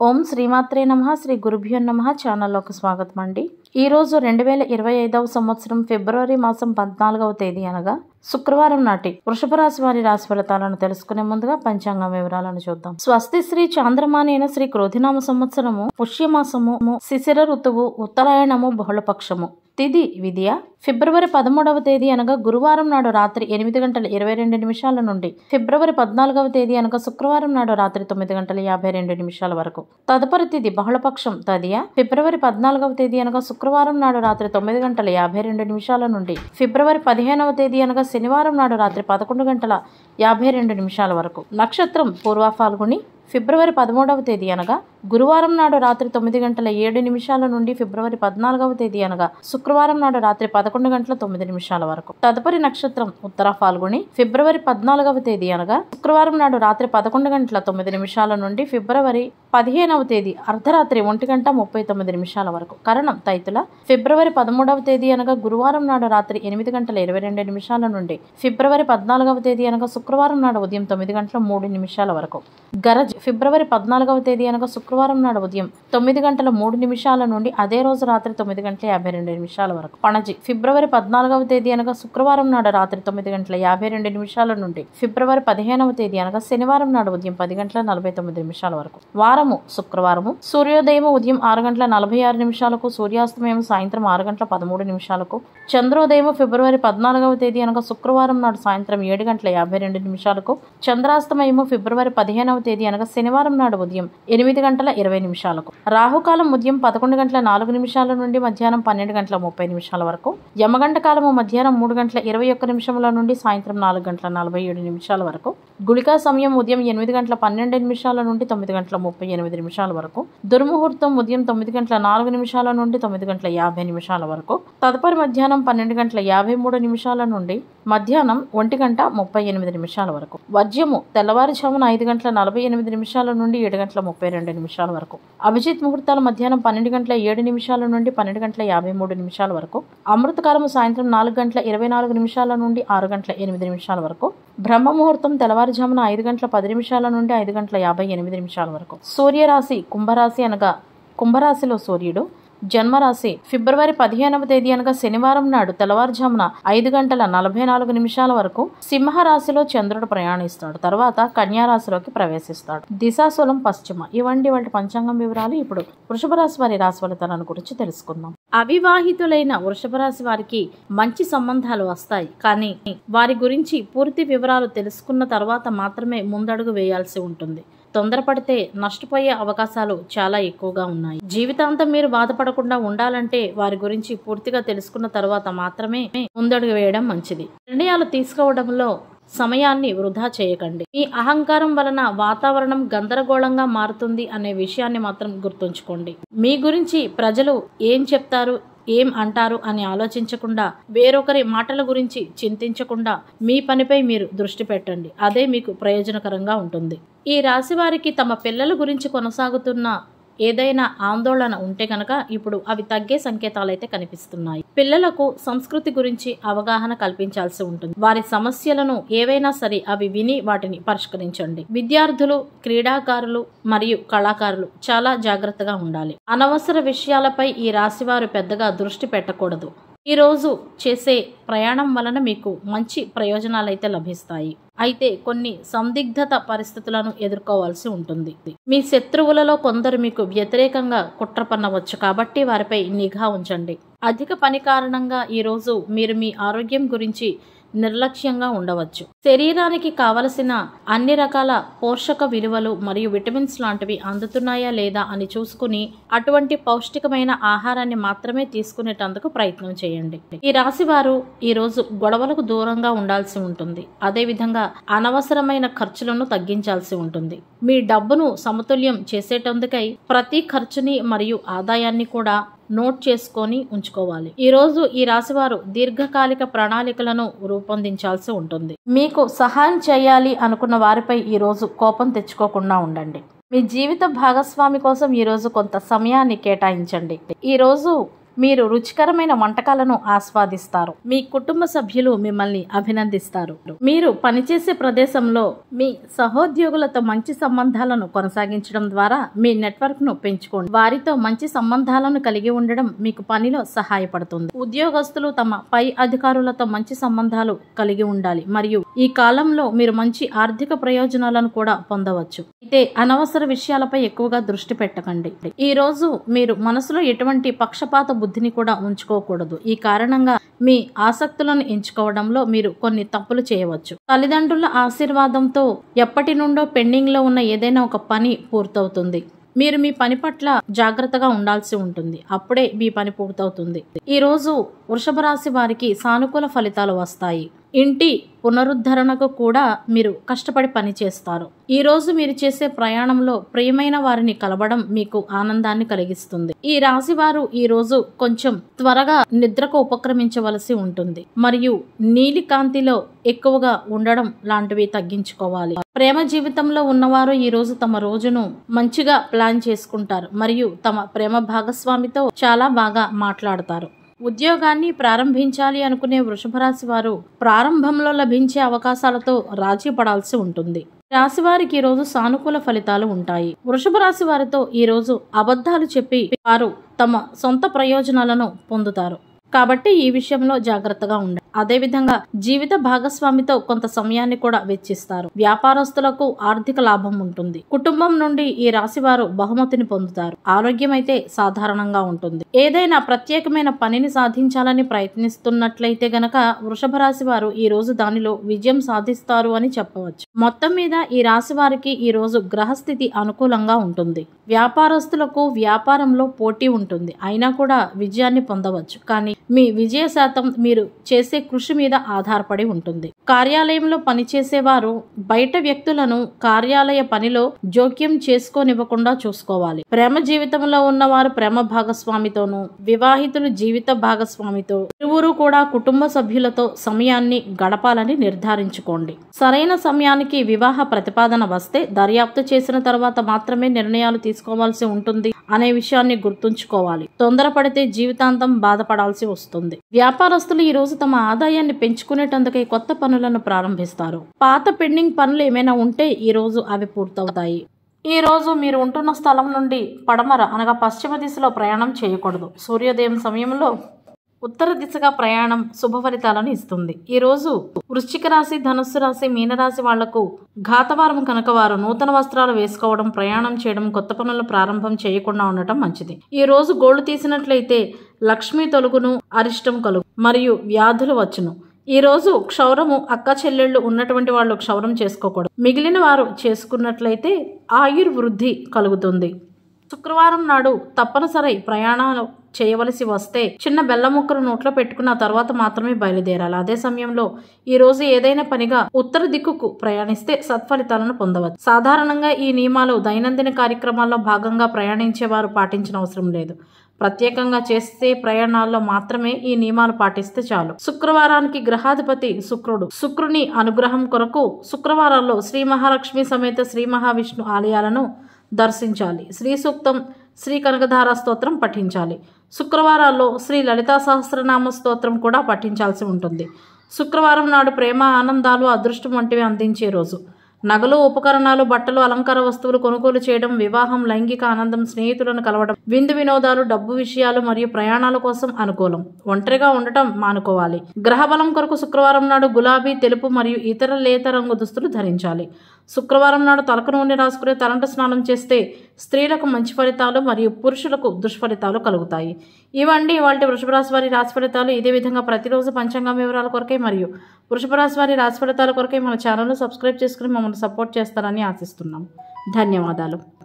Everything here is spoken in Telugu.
ఓం శ్రీమాత్రే నమః. శ్రీ గురుభ్యో నమః. ఛానల్లోకి స్వాగతం అండి. ఈరోజు 2025వ సంవత్సరం ఫిబ్రవరి మాసం 14వ తేదీ అనగా శుక్రవారం నాటి వృషభ రాశి వారి రాశి ఫలితాలను తెలుసుకునే ముందుగా పంచాంగం వివరాలను చూద్దాం. స్వస్తి శ్రీ చాంద్రమానేన శ్రీ క్రోధినామ సంవత్సరము పుష్యమాసము శిశిర ఋతువు ఉత్తరాయణము బహుళపక్షము తిథి విద్య ఫిబ్రవరి 13వ తేదీ అనగా గురువారం నాడు రాత్రి 8:22 నుండి ఫిబ్రవరి 14వ తేదీ అనగా శుక్రవారం నాడు రాత్రి 9:52 వరకు. తదుపరి తిథి బహుళపక్షం తదియ ఫిబ్రవరి 14వ తేదీ అనగా శుక్రవారం నాడు రాత్రి 9:52 నుండి ఫిబ్రవరి 15వ తేదీ అనగా శనివారం నాడు రాత్రి 11:52 వరకు. నక్షత్రం పూర్వ ఫాల్గుని ఫిబ్రవరి 13వ తేదీ అనగా గురువారం నాడు రాత్రి 9:07 నుండి ఫిబ్రవరి 14వ తేదీ అనగా శుక్రవారం నాడు రాత్రి 11:09 వరకు. తదుపరి నక్షత్రం ఉత్తర ఫాల్గుని ఫిబ్రవరి 14వ తేదీ అనగా శుక్రవారం నాడు రాత్రి 11:09 నుండి ఫిబ్రవరి 15వ తేదీ అర్ధరాత్రి 1:39 వరకు. కరణం తైతుల ఫిబ్రవరి 13వ తేదీ అనగా గురువారం నాడు రాత్రి 8:22 నుండి ఫిబ్రవరి 14వ తేదీ అనగా శుక్రవారం నాడు ఉదయం 9:03 వరకు. గరజ్ ఫిబ్రవరి 14వ తేదీ అనగా శుక్రవారం నాడు ఉదయం 9:03 నుండి అదే రోజు రాత్రి 9:52 వరకు. పణజి ఫిబ్రవరి 14వ తేదీ అనగా శుక్రవారం నాడు రాత్రి 9:52 నుండి ఫిబ్రవరి 15వ తేదీ అనగా శనివారం నాడు ఉదయం 10:49 వరకు. వారము శుక్రవారము సూర్యోదయం ఉదయం 6:46 సూర్యాస్తమయం సాయంత్రం 6:13 చంద్రోదయం ఫిబ్రవరి 14వ తేదీ అనగా శుక్రవారం నాడు సాయంత్రం 7:52 చంద్రాస్తమయము ఫిబ్రవరి 15వ తేదీ అనగా శనివారం నాడు ఉదయం 8:20 రాహుకాలం ఉదయం 11:04 నుండి మధ్యాహ్నం 12:30 వరకు. యమగంట కాలము మధ్యాహ్నం 3:21 నుండి సాయంత్రం 4:47 వరకు. గుళికా సమయం ఉదయం 8:12 నుండి 9:38 వరకు. దుర్ముహూర్తం ఉదయం 9:04 నుండి 9:50 వరకు. తదుపరి మధ్యాహ్నం 12:53 నుండి మధ్యాహ్నం 1:38 వరకు. వర్జ్యము తెల్లవారుజామున 5:48 నుండి 7:32 వరకు. అభిజిత్ ముహూర్తాలు మధ్యాహ్నం 12:07 నుండి 12:53 వరకు. అమృతకాలము సాయంత్రం 4:24 నుండి 6:08 వరకు. బ్రహ్మ ముహూర్తం తెల్లవారుజామున 5:10 నుండి 5:58 వరకు. సూర్యరాశి కుంభరాశి అనగా కుంభరాశిలో సూర్యుడు. జన్మరాశి ఫిబ్రవరి 15వ తేదీ అనగా శనివారం నాడు తెల్లవారుజామున 5:44 వరకు సింహరాశిలో చంద్రుడు ప్రయాణిస్తాడు. తర్వాత కన్యారాశిలోకి ప్రవేశిస్తాడు. దిశాశూలం పశ్చిమ. ఇవంటి వాటి పంచాంగం వివరాలు. ఇప్పుడు వృషభ రాశి వారి రాశి ఫలితాలను గురించి తెలుసుకుందాం. అవివాహితులైన వృషభ రాశి వారికి మంచి సంబంధాలు వస్తాయి, కానీ వారి గురించి పూర్తి వివరాలు తెలుసుకున్న తర్వాత మాత్రమే ముందడుగు వేయాల్సి ఉంటుంది. తొందరపడితే నష్టపోయే అవకాశాలు చాలా ఎక్కువగా ఉన్నాయి. జీవితాంతం మీరు బాధపడకుండా ఉండాలంటే వారి గురించి పూర్తిగా తెలుసుకున్న తర్వాత మాత్రమే ముందడుగు వేయడం మంచిది. నిర్ణయాలు తీసుకోవడంలో సమయాన్ని వృధా చేయకండి. మీ అహంకారం వలన వాతావరణం గందరగోళంగా మారుతుంది అనే విషయాన్ని మాత్రం గుర్తుంచుకోండి. మీ గురించి ప్రజలు ఏం చెప్తారు, ఏం అంటారు అని ఆలోచించకుండా, వేరొకరి మాటల గురించి చింతించకుండా మీ పనిపై మీరు దృష్టి పెట్టండి. అదే మీకు ప్రయోజనకరంగా ఉంటుంది. ఈ రాశి వారికి తమ పిల్లల గురించి కొనసాగుతున్న ఏదైనా ఆందోళన ఉంటే కనుక ఇప్పుడు అవి తగ్గే సంకేతాలైతే కనిపిస్తున్నాయి. పిల్లలకు సంస్కృతి గురించి అవగాహన కల్పించాల్సి ఉంటుంది. వారి సమస్యలను ఏవైనా సరే అవి విని వాటిని పరిష్కరించండి. విద్యార్థులు, క్రీడాకారులు మరియు కళాకారులు చాలా జాగ్రత్తగా ఉండాలి. అనవసర విషయాలపై ఈ రాశివారు పెద్దగా దృష్టి పెట్టకూడదు. ఈ రోజు చేసే ప్రయాణం వలన మీకు మంచి ప్రయోజనాలైతే లభిస్తాయి. అయితే కొన్ని సందిగ్ధత పరిస్థితులను ఎదుర్కోవాల్సి ఉంటుంది. మీ శత్రువులలో కొందరు మీకు వ్యతిరేకంగా కుట్ర పన్నవచ్చు, కాబట్టి వారిపై నిఘా ఉంచండి. అధిక పని కారణంగా ఈరోజు మీరు మీ ఆరోగ్యం గురించి నిర్లక్ష్యంగా ఉండవచ్చు. శరీరానికి కావలసిన అన్ని రకాల పోషక విలువలు మరియు విటమిన్స్ లాంటివి అందుతున్నాయా లేదా అని చూసుకుని అటువంటి పౌష్టికమైన ఆహారాన్ని మాత్రమే తీసుకునేటందుకు ప్రయత్నం చేయండి. ఈ రాశి వారు ఈరోజు గొడవలకు దూరంగా ఉండాల్సి ఉంటుంది. అదేవిధంగా అనవసరమైన ఖర్చులను తగ్గించాల్సి ఉంటుంది. మీ డబ్బును సమతుల్యం చేసేటందుకై ప్రతి ఖర్చుని మరియు ఆదాయాన్ని కూడా నోట్ చేసుకొని ఉంచుకోవాలి. ఈ రోజు ఈ రాశివారు దీర్ఘకాలిక ప్రణాళికలను రూపొందించాల్సి ఉంటుంది. మీకు సహాయం చేయాలి అనుకున్న వారిపై ఈ రోజు కోపం తెచ్చుకోకుండా ఉండండి. మీ జీవిత భాగస్వామి కోసం ఈ రోజు కొంత సమయాన్ని కేటాయించండి. ఈ రోజు మీరు రుచికరమైన వంటకాలను ఆస్వాదిస్తారు. మీ కుటుంబ సభ్యులు మిమ్మల్ని అభినందిస్తారు. మీరు పనిచేసే ప్రదేశంలో మీ సహోద్యోగులతో మంచి సంబంధాలను కొనసాగించడం ద్వారా మీ నెట్వర్క్ ను పెంచుకోండి. వారితో మంచి సంబంధాలను కలిగి ఉండడం మీకు పనిలో సహాయపడుతుంది. ఉద్యోగస్తులు తమ పై అధికారులతో మంచి సంబంధాలు కలిగి ఉండాలి మరియు ఈ కాలంలో మీరు మంచి ఆర్థిక ప్రయోజనాలను కూడా పొందవచ్చు. అయితే అనవసర విషయాలపై ఎక్కువగా దృష్టి పెట్టకండి. ఈ రోజు మీరు మనసులో ఎటువంటి పక్షపాత బుద్ధిని కూడా ఉంచుకోకూడదు. ఈ కారణంగా మీ ఆసక్తులను ఎంచుకోవడంలో మీరు కొన్ని తప్పులు చేయవచ్చు. తల్లిదండ్రుల ఆశీర్వాదంతో ఎప్పటి నుండో పెండింగ్ లో ఉన్న ఏదైనా ఒక పని పూర్తవుతుంది. మీరు మీ పని పట్ల జాగ్రత్తగా ఉండాల్సి ఉంటుంది. అప్పుడే మీ పని పూర్తవుతుంది. ఈ రోజు వృషభ రాశి వారికి సానుకూల ఫలితాలు వస్తాయి. ఇంటి పునరుద్ధరణకు కూడా మీరు కష్టపడి పని చేస్తారు. ఈ రోజు మీరు చేసే ప్రయాణంలో ప్రియమైన వారిని కలవడం మీకు ఆనందాన్ని కలిగిస్తుంది. ఈ రాశి వారు ఈ రోజు కొంచెం త్వరగా నిద్రకు ఉపక్రమించవలసి ఉంటుంది మరియు నీలి కాంతిలో ఎక్కువగా ఉండడం లాంటివి తగ్గించుకోవాలి. ప్రేమ జీవితంలో ఉన్నవారు ఈ రోజు తమ రోజును మంచిగా ప్లాన్ చేసుకుంటారు మరియు తమ ప్రేమ భాగస్వామితో చాలా బాగా మాట్లాడతారు. ఉద్యోగాన్ని ప్రారంభించాలి అనుకునే వృషభ రాశి వారు ప్రారంభంలో లభించే అవకాశాలతో రాజీ పడాల్సి ఉంటుంది. రాశి వారికి ఈ రోజు సానుకూల ఫలితాలు ఉంటాయి. వృషభ రాశి వారితో ఈ రోజు అబద్ధాలు చెప్పి వారు తమ సొంత ప్రయోజనాలను పొందుతారు. కాబట్టి ఈ విషయంలో జాగ్రత్తగా ఉండండి. అదేవిధంగా జీవిత భాగస్వామితో కొంత సమయాన్ని కూడా వెచ్చిస్తారు. వ్యాపారస్తులకు ఆర్థిక లాభం ఉంటుంది. కుటుంబం నుండి ఈ రాశి వారు బహుమతిని పొందుతారు. ఆరోగ్యం అయితే సాధారణంగా ఉంటుంది. ఏదైనా ప్రత్యేకమైన పనిని సాధించాలని ప్రయత్నిస్తున్నట్లయితే గనక వృషభ రాశి వారు ఈ రోజు దానిలో విజయం సాధిస్తారు అని చెప్పవచ్చు. మొత్తం మీద ఈ రాశి వారికి ఈ రోజు గ్రహస్థితి అనుకూలంగా ఉంటుంది. వ్యాపారస్తులకు వ్యాపారంలో పోటీ ఉంటుంది. అయినా కూడా విజయాన్ని పొందవచ్చు. కానీ మీ విజయ శాతం మీరు చేసే కృషి మీద ఆధారపడి ఉంటుంది. కార్యాలయంలో పనిచేసేవారు బయట వ్యక్తులను కార్యాలయ పనిలో జోక్యం చేసుకోనివ్వకుండా చూసుకోవాలి. ప్రేమ జీవితంలో ఉన్నవారు ప్రేమ భాగస్వామితోనూ, వివాహితులు జీవిత భాగస్వామితో, ఇరువురు కూడా కుటుంబ సభ్యులతో సమయాన్ని గడపాలని నిర్ధారించుకోండి. సరైన సమయానికి వివాహ ప్రతిపాదన వస్తే దర్యాప్తు చేసిన తర్వాత మాత్రమే నిర్ణయాలు తీసుకోవాల్సి ఉంటుంది అనే విషయాన్ని గుర్తుంచుకోవాలి. తొందరపడితే జీవితాంతం బాధపడాల్సి వస్తుంది. వ్యాపారస్తులు ఈ రోజు తమ ఆదాయాన్ని పెంచుకునేటందుకై కొత్త పనులను ప్రారంభిస్తారు. పాత పెండింగ్ పనులు ఏమైనా ఉంటే ఈ రోజు అవి పూర్తవుతాయి. ఈ రోజు మీరు ఉంటున్న స్థలం నుండి పడమర అనగా పశ్చిమ దిశలో ప్రయాణం చేయకూడదు. సూర్యోదయం సమయంలో ఉత్తర దిశగా ప్రయాణం శుభ ఫలితాలను ఇస్తుంది. ఈ రోజు వృశ్చిక రాశి, ధనుస్సు రాశి, మీనరాశి వాళ్లకు ఘాతవారం కనుక వారు నూతన వస్త్రాలు వేసుకోవడం, ప్రయాణం చేయడం, కొత్త పనులు ప్రారంభం చేయకుండా ఉండటం మంచిది. ఈ రోజు గోళ్లు తీసినట్లయితే లక్ష్మీ తొలుగును, అరిష్టం కలుగు మరియు వ్యాధులు వచ్చును. ఈ రోజు క్షౌరము అక్క చెల్లెళ్ళు ఉన్నటువంటి వాళ్ళు క్షౌరం చేసుకోకూడదు. మిగిలిన వారు చేసుకున్నట్లయితే ఆయుర్వృద్ధి కలుగుతుంది. శుక్రవారం నాడు తప్పనిసరి ప్రయాణాలు చేయవలసి వస్తే చిన్న బెల్లం ముక్కను నోట్లో పెట్టుకున్న తర్వాత మాత్రమే బయలుదేరాలి. అదే సమయంలో ఈ రోజు ఏదైనా పనిగా ఉత్తర దిక్కుకు ప్రయాణిస్తే సత్ఫలితాలను పొందవచ్చు. సాధారణంగా ఈ నియమాలు దైనందిన కార్యక్రమాల్లో భాగంగా ప్రయాణించేవారు పాటించిన అవసరం లేదు. ప్రత్యేకంగా చేసే ప్రయాణాల్లో మాత్రమే ఈ నియమాలు పాటిస్తే చాలు. శుక్రవారానికి గ్రహాధిపతి శుక్రుడు. శుక్రుని అనుగ్రహం కొరకు శుక్రవారాల్లో శ్రీ మహాలక్ష్మి సమేత శ్రీ మహావిష్ణు ఆలయాలను దర్శించాలి. శ్రీ సూక్తం, శ్రీ కనకధార స్తోత్రం పఠించాలి. శుక్రవారాల్లో శ్రీ లలితా సహస్రనామ స్తోత్రం కూడా పఠించాల్సి ఉంటుంది. శుక్రవారం నాడు ప్రేమ, ఆనందాలు, అదృష్టం వంటివి అందించే రోజు. నగలు, ఉపకరణాలు, బట్టలు, అలంకార వస్తువులు కొనుగోలు చేయడం, వివాహం, లైంగిక ఆనందం, స్నేహితులను కలవడం, విందు వినోదాలు, డబ్బు విషయాలు మరియు ప్రయాణాల కోసం అనుకూలం. ఒంటరిగా ఉండటం మానుకోవాలి. గ్రహ బలం కొరకు శుక్రవారం నాడు గులాబీ, తెలుపు మరియు ఇతర లేత రంగు దుస్తులు ధరించాలి. శుక్రవారం నాడు తలకు నూనె రాసుకునే తలంట స్నానం చేస్తే స్త్రీలకు మంచి ఫలితాలు మరియు పురుషులకు దుష్ఫలితాలు కలుగుతాయి. ఇవండి వాటి వృషభ రాశి వారి రాశి ఫలితాలు. ఇదే విధంగా ప్రతిరోజు పంచాంగం వివరాల కొరకై మరియు వృషభ రాశి వారి రాశి ఫలితాల కొరకై మన ఛానల్ను సబ్స్క్రైబ్ చేసుకుని మమ్మల్ని సపోర్ట్ చేస్తారని ఆశిస్తున్నాం. ధన్యవాదాలు.